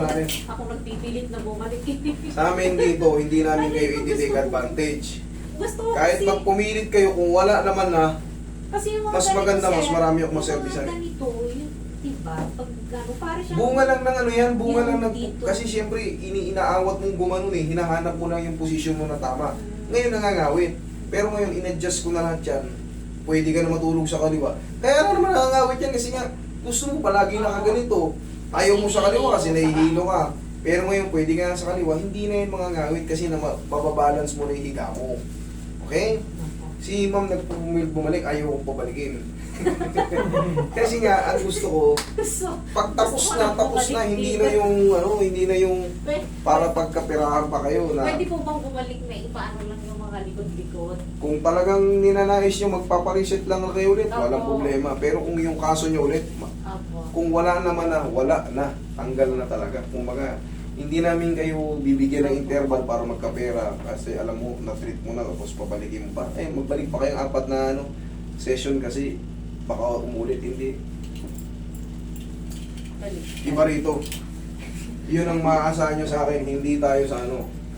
namin. Ako nagpipilit na bumalik. Sa amin dito, hindi namin kayo i-take advantage. Gusto ko Kahit kasi, pag pumilit kayo, kung wala naman na, kasi yung mga mas ganito, maganda, mas sir, marami akong yung maservisan. mga ganito, yun, diba? Pag ano, para siyang... bunga lang ng ano yan, bunga Yung lang ng... dito. Kasi siyempre, inaawat mong gumanon eh, hinahanap mo lang yung posisyon mo na tama. Ngayon nangangawit. Pero ngayon, in-adjust ko na lahat yan. Pwede ka na matulog sa kaliwa. Kaya ano naman nangangawit yan kasi nga, gusto mo palagi nakaganito. Ayaw mo sa kaliwa kasi nahihilo ka. Pero ngayon, pwede ka na sa kaliwa, hindi na yun mga ngawit kasi na mababalance mo na yung higa mo. Okay? Si ma'am bumalik, ayaw kong pabalikin. Kasi nga, ang gusto ko, pag tapos na, hindi na yung para pagkapirahan pa kayo na Pwede po bang bumalik na ipaano lang yung mga likod-likod? kung talagang ninanais nyo magpapareset lang kayo ulit, walang Opo. problema. Pero kung yung kaso nyo ulit, Apo. kung wala naman na, wala na. Tanggal na talaga. Kung baga, hindi namin kayo bibigyan ng interval para magkapera kasi alam mo, na-treat mo na tapos pabalikin mo pa. Eh, magbalik pa kayong 4 na session kasi baka umulit, hindi. Balik. Iba rito. Yun ang maaasahan nyo sa akin, hindi tayo sa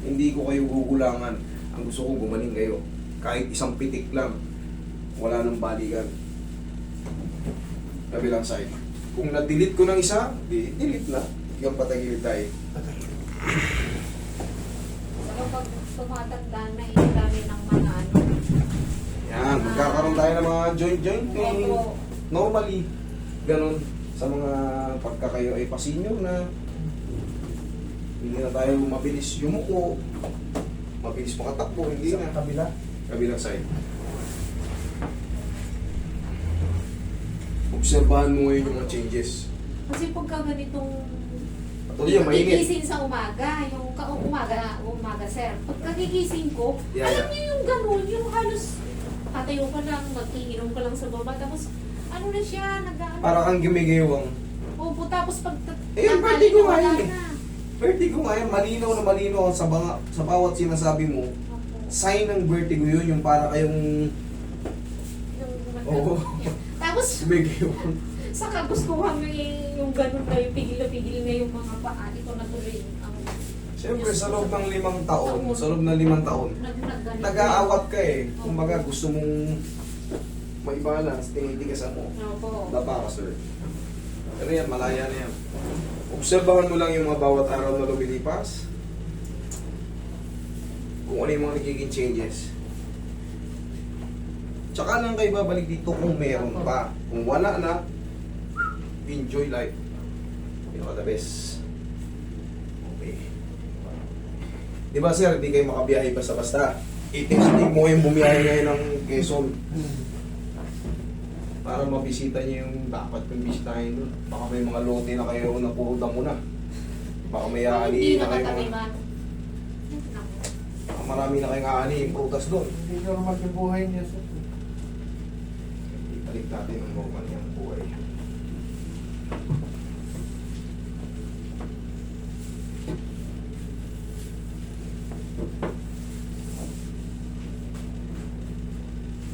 hindi ko kayo gugulangan. Ang gusto ko gumaling kayo. Kahit isang pitik lang, wala nang balikan. Kabilang side. Kung na-delete ko ng isa, delete na. Hanggang patagilid tayo. Saka pag tumatanda na, yung dami ng mga ano. Yan, magkakaroon tayo ng mga joint pain. Opo. Normally, ganun. Sa mga pagka kayo ay pasinyo na, hindi na tayo mabilis yumuko, mabilis makatakbo, hindi na. Kabilang side. Obserbahan mo ngayon yung mga changes. Kasi pagka ganitong Patuloy yung mainit. gigising sa umaga, umaga sir. Pagkagigising ko, Yeah, alam yeah. niyo yung ganun, yung halos patayo ka lang, mag-iinom ka lang sa baba, tapos ano na siya, Para kang gumigewang. Opo, tapos pag vertigo nga wala yun eh. na. Vertigo nga yan, malinaw na malinaw sa bawat sinasabi mo. Opo. Sign ng vertigo yun, yung para kayong Oo. Tapos, gumigewang. sa kagustuhan mo yung ganun na yung pigil na pigil na yung mga paa, ito na tuloy ang Siyempre, sa loob ng 5 taon, nag-ganito. nag-aawat ka eh. Kumbaga, gusto mong may balance, tinitigasan mo. Opo. Dapa ka, sir. Pero yan, malaya na yan. Obserbahan mo lang yung mga bawat araw na lumilipas. Kung ano yung mga nagiging changes. Tsaka lang kayo babalik dito kung meron pa. Kung wala na, enjoy life. You know, the best. Okay. Di ba sir, di kayo makabiyahe basta-basta. Itindig mo yung bumiyahe ngayon ng Quezon. Para mabisita niyo yung dapat kong bisitahin doon. Baka may mga lote na kayo na puro damo na. Baka may aani Hindi na kayo mga... nakatabiman. Baka marami na kayong aani yung prutas doon. Hindi normal yung buhay niya, sir. Ibalik natin ang normal niyang buhay.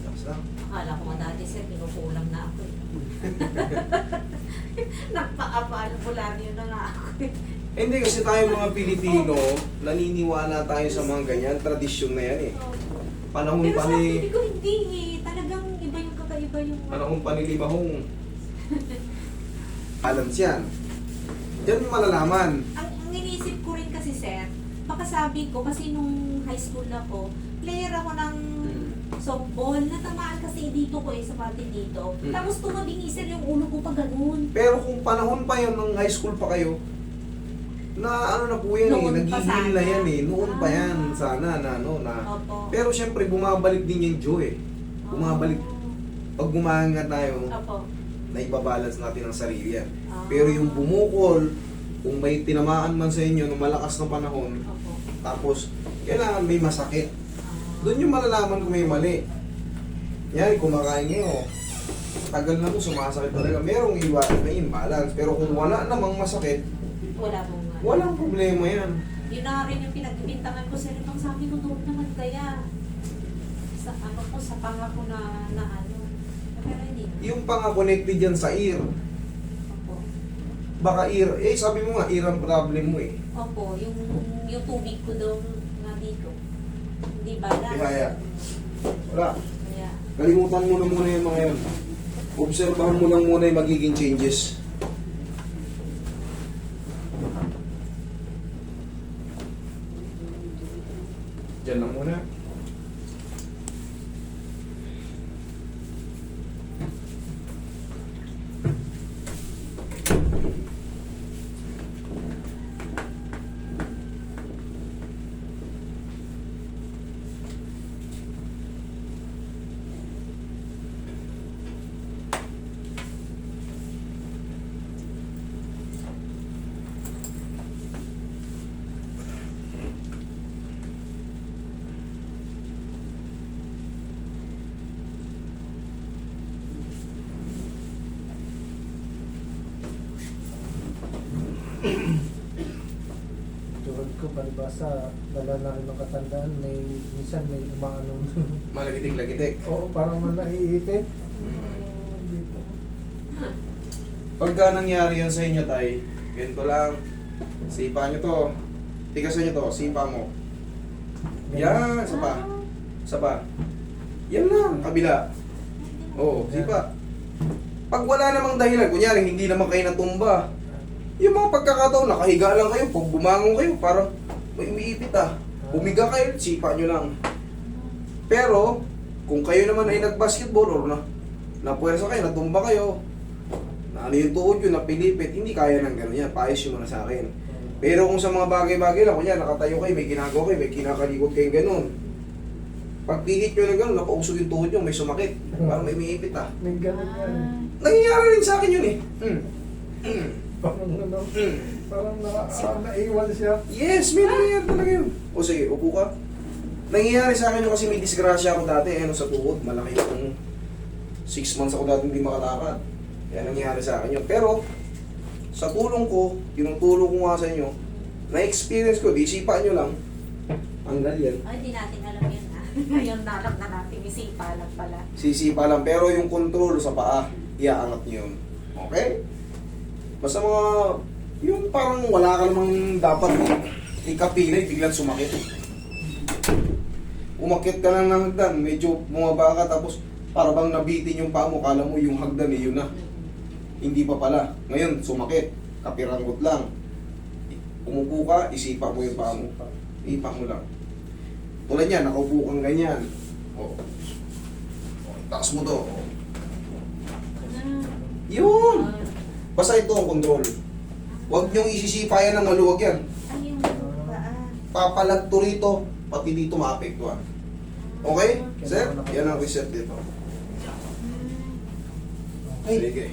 Tapos lang. Akala ko nga dati sir, pinukulang na ako eh. Nagpa-apal-bularyo na nga ako eh. Hindi kasi tayo mga Pilipino, naniniwala tayo sa mga ganyan. Tradisyon na yan eh. Panahon Pero pa sa ni... akin ko hindi eh. Talagang iba yung kakaiba yung... Panahon pa ni Limahong. Balance yan. Diyan yung malalaman. Ang iniisip ko rin kasi sir, baka sabi ko kasi nung high school ako, player ako ng softball, natamaan kasi dito ko eh, sa pati dito. Hmm. Tapos tumabing sir yung ulo ko pa ganun. Pero kung panahon pa yan ng high school pa kayo, na ano na po yan Noon eh, pa nagigil na sana. yan eh. Noon pa yan, Ah. sana na ano na. Opo. Pero syempre bumabalik din yung joy eh. Bumabalik. Pag gumahangat tayo, Opo. naibabalance natin ang sarili yan. Ah. Pero yung bumukol, kung may tinamaan man sa inyo ng malakas na panahon, Opo. tapos kailangan may masakit. Ah. Doon yung malalaman kung may mali. Yan, kumakain nyo. Tagal na mo, sumasakit talaga. Merong iba, may imbalance. Pero kung wala namang masakit, Wala mong walang problema yan. Yun na rin yung pinagbintangan ko sir. Itong sabi ko doon naman kaya sa ano ko, sa pangako na ano. Pero hindi. Yung panga connected yan sa ear. Opo. Baka sabi mo nga, ear ang problem mo eh. Opo, yung tubig ko daw nga dito. Hindi balance. Kaya. Wala. Kaya. Kalimutan mo na muna yung mga yun. Obserbahan mo lang muna yung magiging changes. Diyan lang muna. Tulad ko, palibasa, dala na rin ng katandaan, minsan may umaano. Malagitik-lagitik. Oo, parang man naiipit. Dito. Pagka nangyari yan sa inyo, tay, ganito lang. Sipa nyo to. Tigasan nyo to, sipa mo. Yan, sapa. Sapa. Yan lang, kabila. Oo, sipa. Pag wala namang dahilan, kunyari hindi naman kayo natumba, yung mga pagkakataon, nakahiga lang kayo, pag bumangon kayo, parang may umiipit ah. Bumiga kayo, sipa nyo lang. Pero, kung kayo naman ay nag-basketball or napuwersa kayo, natumba kayo, na ano yung tuhod yun, napilipit, hindi kaya ng gano'n yan, paayos yun muna sa akin. Pero kung sa mga bagay-bagay lang, kunya nakatayo kayo, may ginagawa kayo, may kinakalikot kayo gano'n. Pag pihit nyo ng gano'n, napausog yung tuhod nyo, may sumakit. Parang may umiipit ah. May ganun yan. Nangyayari rin sa akin yun eh. Parang ano, parang naiwan siya. Yes, may nangyayari talaga yun. O sige, upo ka. Nangyayari sa akin yun kasi may disgrasya ako dati, sa tuhod. Malaki yung 6 months ako dati hindi makatakad. Kaya nangyayari sa akin yun. Pero, sa tulong ko, tinutulong ko nga sa inyo, na-experience ko, di isipan nyo lang, hanggang yan. Ay, hindi natin alam yun ah. Ngayon alam na natin, isipa lang pala. Sisipa lang, pero yung control sa paa, iaangat nyo yun. Okay? Basta mga, yung parang wala ka namang dapat ikapilay, biglang sumakit. Umakit ka lang ng hagdan, medyo bumaba ka, tapos para bang nabitin yung paa mo, kala mo yung hagdan eh, yun na. Hindi pa pala. Ngayon, sumakit, kapiranggot lang. Umupo ka, isipa mo yung paa mo. Ipa mo lang. Tulad yan, nakaupo kang ganyan. O. Taas mo to. O. Yun! Basta ito ang control. Huwag niyong isisipa yan ng maluwag yan. Ay, yung Papalag to rito, pati dito maapektuhan. Okay? Sir, yan ang reset dito. Sige.